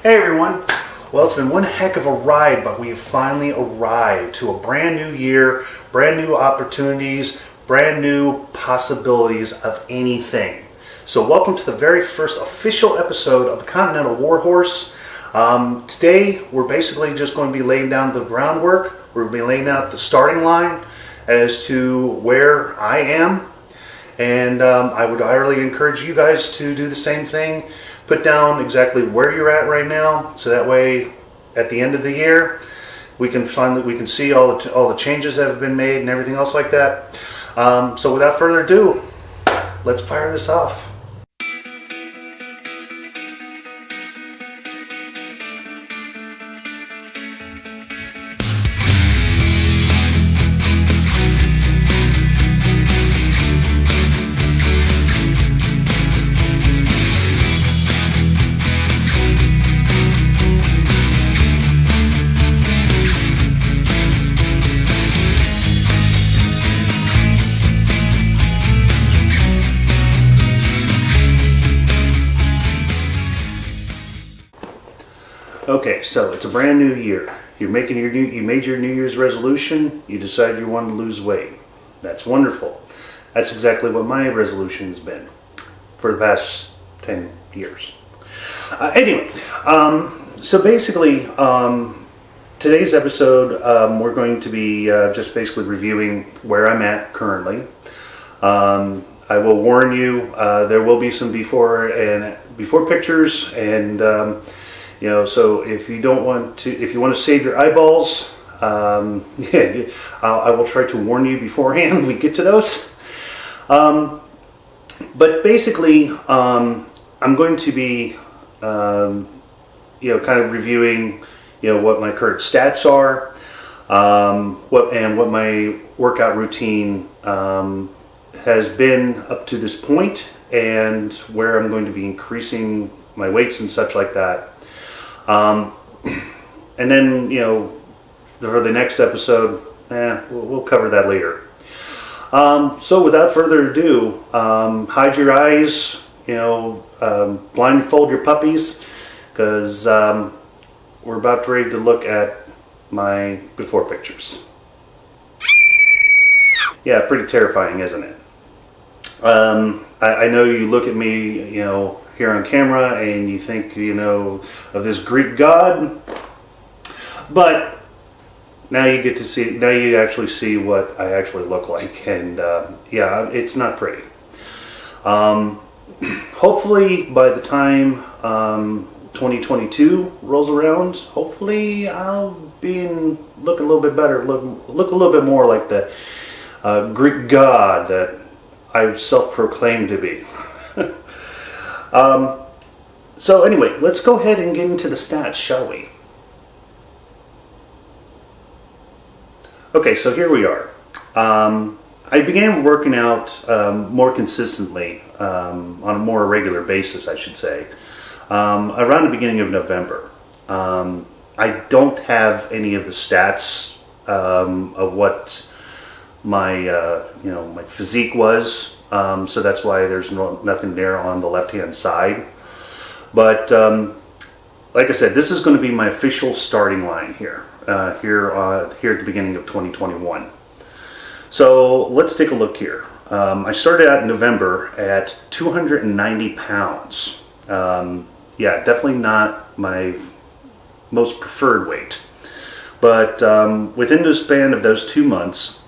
Hey everyone! Well, it's been one heck of a ride, but we have finally arrived to a brand new year, brand new opportunities, brand new possibilities of anything. So welcome to the very first official episode of the Continental Warhorse. Today we're basically just going to be laying down the groundwork. We're going to be laying out the starting line as to where I am. And I would highly encourage you guys to do the same thing. Put down exactly where you're at right now, so that way at the end of the year we can see all the changes that have been made and everything else like that. So without further ado, let's fire this off. Okay, so it's a brand new year. You made your New Year's resolution. You decided you wanted to lose weight. That's wonderful. That's exactly what my resolution has been for the past 10 years. Anyway, so basically, today's episode, we're going to be just basically reviewing where I'm at currently. I will warn you, there will be some before pictures and. So if you want to save your eyeballs, I will try to warn you beforehand when we get to those. But basically, I'm going to be, kind of reviewing, what my current stats are, what my workout routine has been up to this point, and where I'm going to be increasing my weights and such like that. And then, for the next episode, we'll cover that later. So without further ado, hide your eyes, blindfold your puppies, because we're about ready to look at my before pictures. Yeah, pretty terrifying, isn't it? I know you look at me, here on camera and you think, of this Greek god, but now you actually see what I actually look like, and yeah, it's not pretty. Hopefully by the time 2022 rolls around, hopefully I'll be look a little bit better, look a little bit more like the Greek god that I self-proclaim to be. So anyway, let's go ahead and get into the stats, shall we? Okay, so here we are. I began working out more consistently, on a more regular basis, I should say, around the beginning of November. I don't have any of the stats of what my my physique was. So that's why there's nothing there on the left-hand side. But like I said, this is going to be my official starting line here at the beginning of 2021. So let's take a look here. I started out in November at 290 pounds. Yeah, definitely not my most preferred weight. But within the span of those 2 months,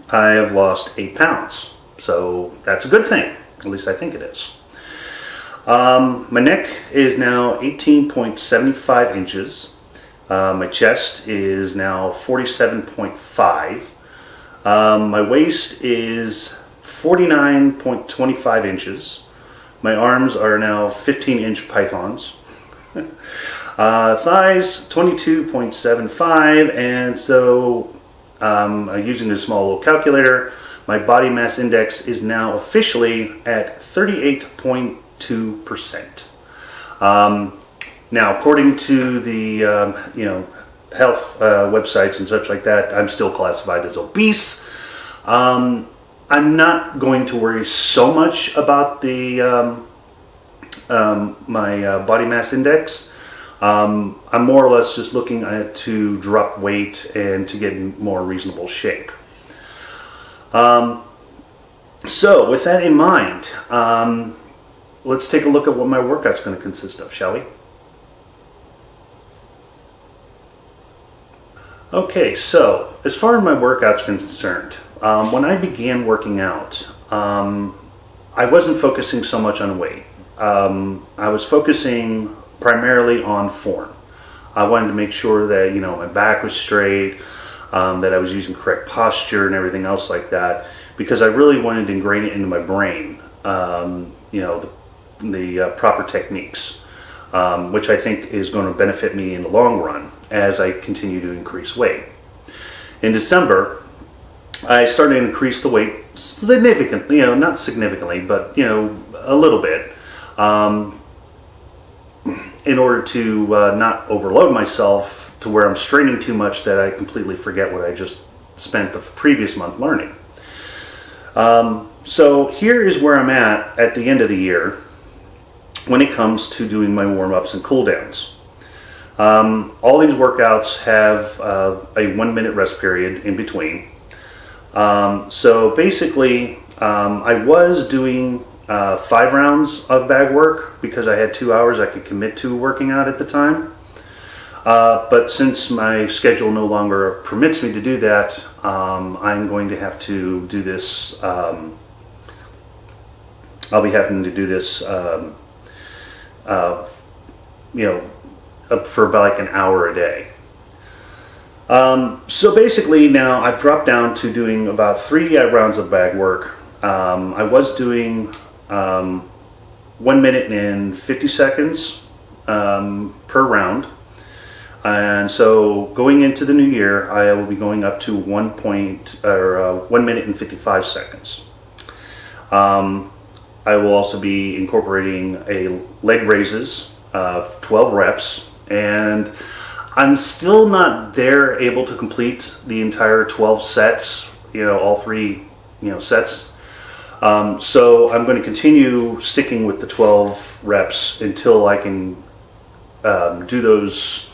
I have lost 8 pounds. So that's a good thing. At least I think it is. My neck is now 18.75 inches. My chest is now 47.5. My waist is 49.25 inches. My arms are now 15-inch pythons. Thighs 22.75, and so using this small little calculator, my body mass index is now officially at 38.2%. Now, according to the health websites and such like that, I'm still classified as obese. I'm not going to worry so much about the my body mass index. I'm more or less just looking at to drop weight and to get in more reasonable shape. So with that in mind, let's take a look at what my workout's going to consist of, shall we? Okay, so as far as my workout's concerned, when I began working out, I wasn't focusing so much on weight. I was focusing primarily on form. I wanted to make sure that, you know, my back was straight, that I was using correct posture and everything else like that, because I really wanted to ingrain it into my brain, you know, the proper techniques, which I think is going to benefit me in the long run as I continue to increase weight. In December, I started to increase the weight significantly, you know, not significantly, but, you know, a little bit, in order to not overload myself to where I'm straining too much that I completely forget what I just spent the previous month learning. So here is where I'm at the end of the year when it comes to doing my warm-ups and cool-downs. All these workouts have a 1 minute rest period in between. So basically, I was doing 5 rounds of bag work because I had 2 hours I could commit to working out at the time. But since my schedule no longer permits me to do that, I'm going to have to do this. I'll be having to do this, you know, for about like an hour a day. So basically now I've dropped down to doing about 3 rounds of bag work. I was doing 1 minute and 50 seconds per round. And so going into the new year, I will be going up to 1 minute and 55 seconds. I will also be incorporating a leg raises of 12 reps, and I'm still not there able to complete the entire 12 sets, you know, all 3, you know, sets. So I'm going to continue sticking with the 12 reps until I can do those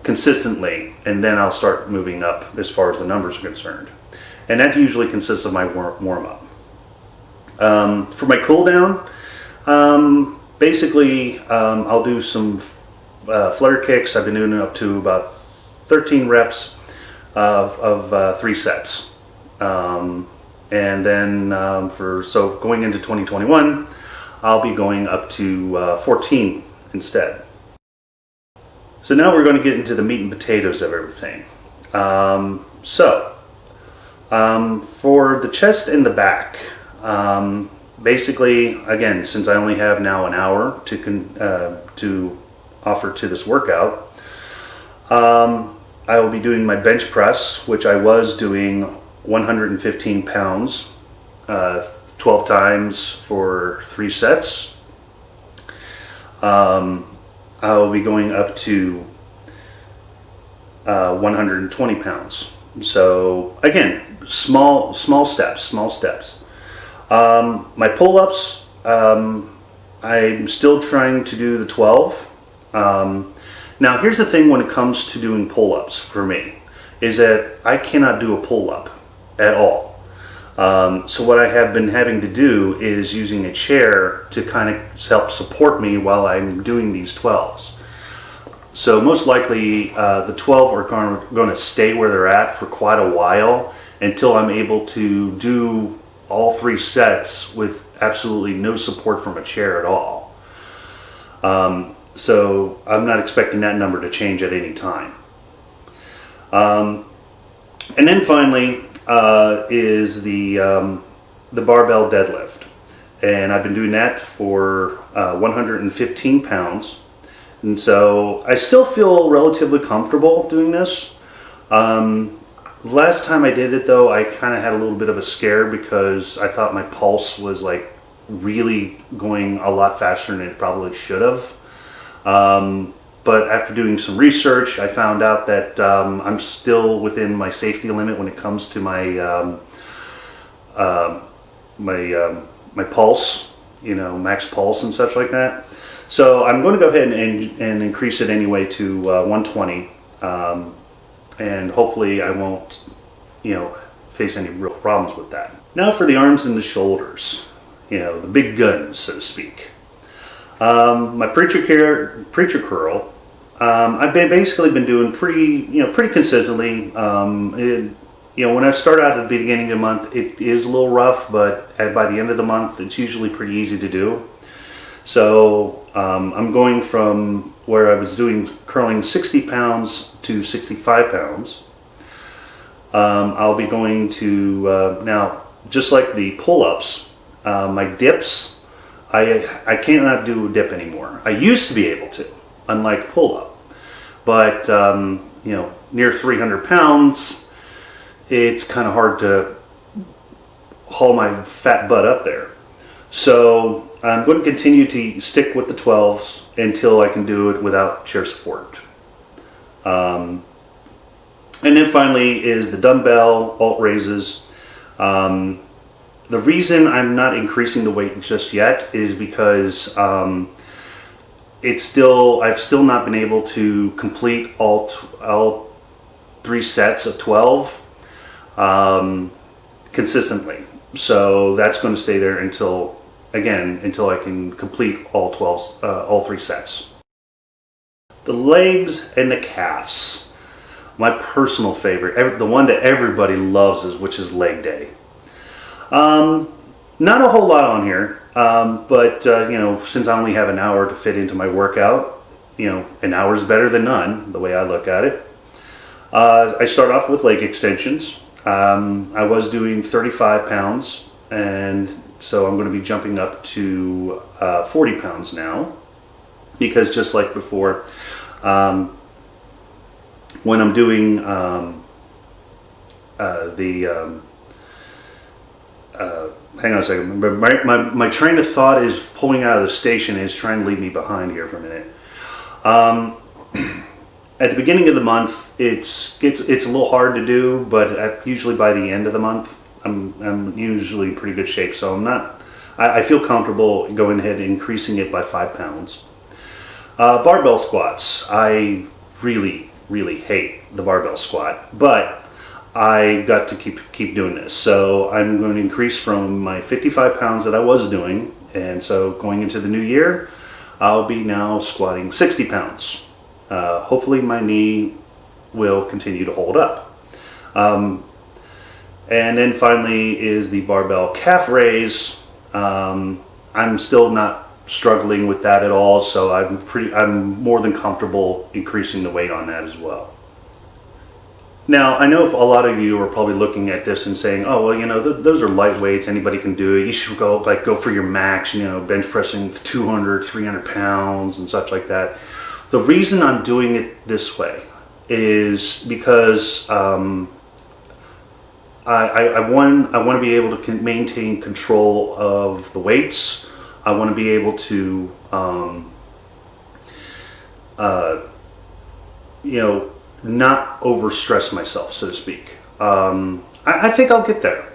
consistently, and then I'll start moving up as far as the numbers are concerned. And that usually consists of my warm-up. For my cool down, basically I'll do some flare kicks. I've been doing it up to about 13 reps of 3 sets. And then so going into 2021, I'll be going up to 14 instead. So now we're going to get into the meat and potatoes of everything. For the chest and the back, basically, again, since I only have now an hour to offer to this workout, I will be doing my bench press, which I was doing 115 pounds, 12 times for 3 sets. I will be going up to 120 pounds. So again, small steps. My pull-ups, I'm still trying to do the 12. Now here's the thing when it comes to doing pull-ups for me, is that I cannot do a pull-up at all. So what I have been having to do is using a chair to kind of help support me while I'm doing these 12s. So most likely the 12 are going to stay where they're at for quite a while until I'm able to do all 3 sets with absolutely no support from a chair at all. So I'm not expecting that number to change at any time. And then finally is the barbell deadlift, and I've been doing that for 115 pounds, and so I still feel relatively comfortable doing this. Last time I did it though, I kind of had a little bit of a scare because I thought my pulse was like really going a lot faster than it probably should have. But after doing some research, I found out that I'm still within my safety limit when it comes to my my pulse, you know, max pulse and such like that. So I'm going to go ahead and increase it anyway to 120, and hopefully I won't, face any real problems with that. Now for the arms and the shoulders, the big guns, so to speak. My preacher curl, I've basically been doing pretty consistently. When I start out at the beginning of the month, it is a little rough, but by the end of the month, it's usually pretty easy to do. So I'm going from where I was curling 60 pounds to 65 pounds. I'll be going to, now, just like the pull-ups, my dips, I cannot do a dip anymore. I used to be able to, unlike pull-up. But, near 300 pounds, it's kind of hard to haul my fat butt up there. So I'm going to continue to stick with the 12s until I can do it without chair support. And then finally is the dumbbell alt raises. The reason I'm not increasing the weight just yet is because I've still not been able to complete all 3 sets of 12 consistently. So that's going to stay there until I can complete all 3 sets. The legs and the calves. My personal favorite, the one that everybody loves, which is leg day. Not a whole lot on here, but since I only have an hour to fit into my workout, an hour is better than none, the way I look at it. I start off with leg extensions. I was doing 35 pounds, and so I'm going to be jumping up to 40 pounds now, because just like before, when I'm doing hang on a second, my train of thought is pulling out of the station and is trying to leave me behind here for a minute. At the beginning of the month, it's a little hard to do, but usually by the end of the month, I'm usually in pretty good shape. So I feel comfortable going ahead and increasing it by 5 pounds. Barbell squats. I really hate the barbell squat, but I got to keep doing this. So I'm going to increase from my 55 pounds that I was doing, and so going into the new year, I'll be now squatting 60 pounds. Hopefully my knee will continue to hold up. And then finally is the barbell calf raise. I'm still not struggling with that at all, so I'm more than comfortable increasing the weight on that as well. Now, I know a lot of you are probably looking at this and saying, oh, well, those are light weights, anybody can do it. You should go for your max, bench pressing 200, 300 pounds and such like that. The reason I'm doing it this way is because I want to be able to maintain control of the weights. I want to be able to, not overstress myself, so to speak. I think I'll get there.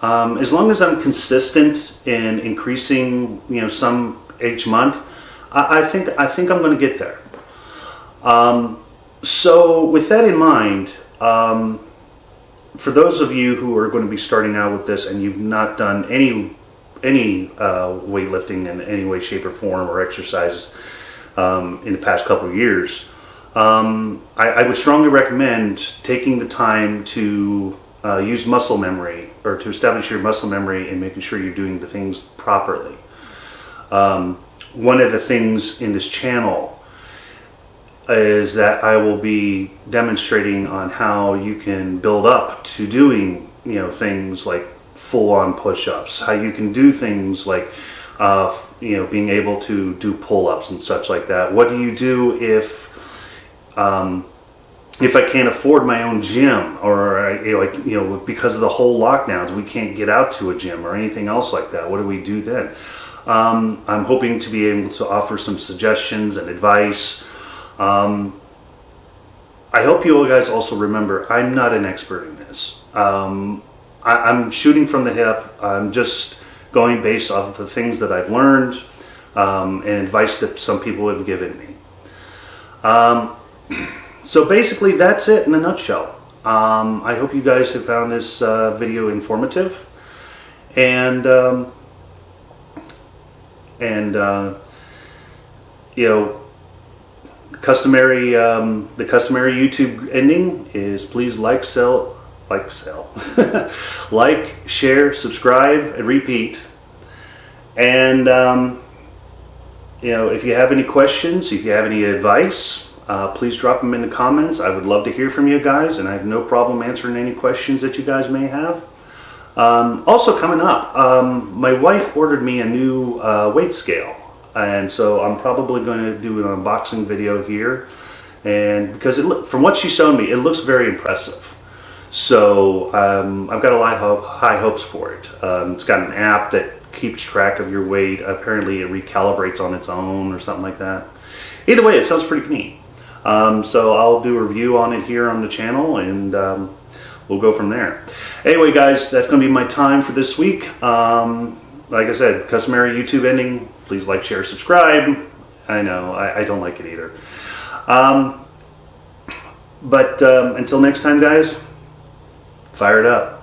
As long as I'm consistent in increasing, some each month, I think I'm going to get there. So with that in mind, for those of you who are going to be starting out with this and you've not done any weightlifting in any way, shape, or form, or exercises in the past couple of years, I would strongly recommend taking the time to use muscle memory, or to establish your muscle memory and making sure you're doing the things properly. One of the things in this channel is that I will be demonstrating on how you can build up to doing, things like full-on push-ups, how you can do things like, being able to do pull-ups and such like that. What do you do if I can't afford my own gym, or because of the whole lockdowns, we can't get out to a gym or anything else like that? What do we do then? I'm hoping to be able to offer some suggestions and advice. I hope you all guys also remember, I'm not an expert in this. I'm shooting from the hip. I'm just going based off of the things that I've learned and advice that some people have given me. So basically that's it in a nutshell. I hope you guys have found this video informative, and you know, the customary YouTube ending is please like, share, subscribe, and repeat. And you know, if you have any questions, if you have any advice, please drop them in the comments. I would love to hear from you guys, and I have no problem answering any questions that you guys may have. Also coming up, my wife ordered me a new weight scale, and so I'm probably going to do an unboxing video here, and because from what she showed me, it looks very impressive. So I've got a lot of high hopes for it. It's got an app that keeps track of your weight. Apparently it recalibrates on its own or something like that. Either way, it sounds pretty neat. So I'll do a review on it here on the channel, and we'll go from there. Anyway, guys, that's going to be my time for this week. Like I said, customary YouTube ending. Please like, share, subscribe. I know, I don't like it either. But until next time, guys, fire it up.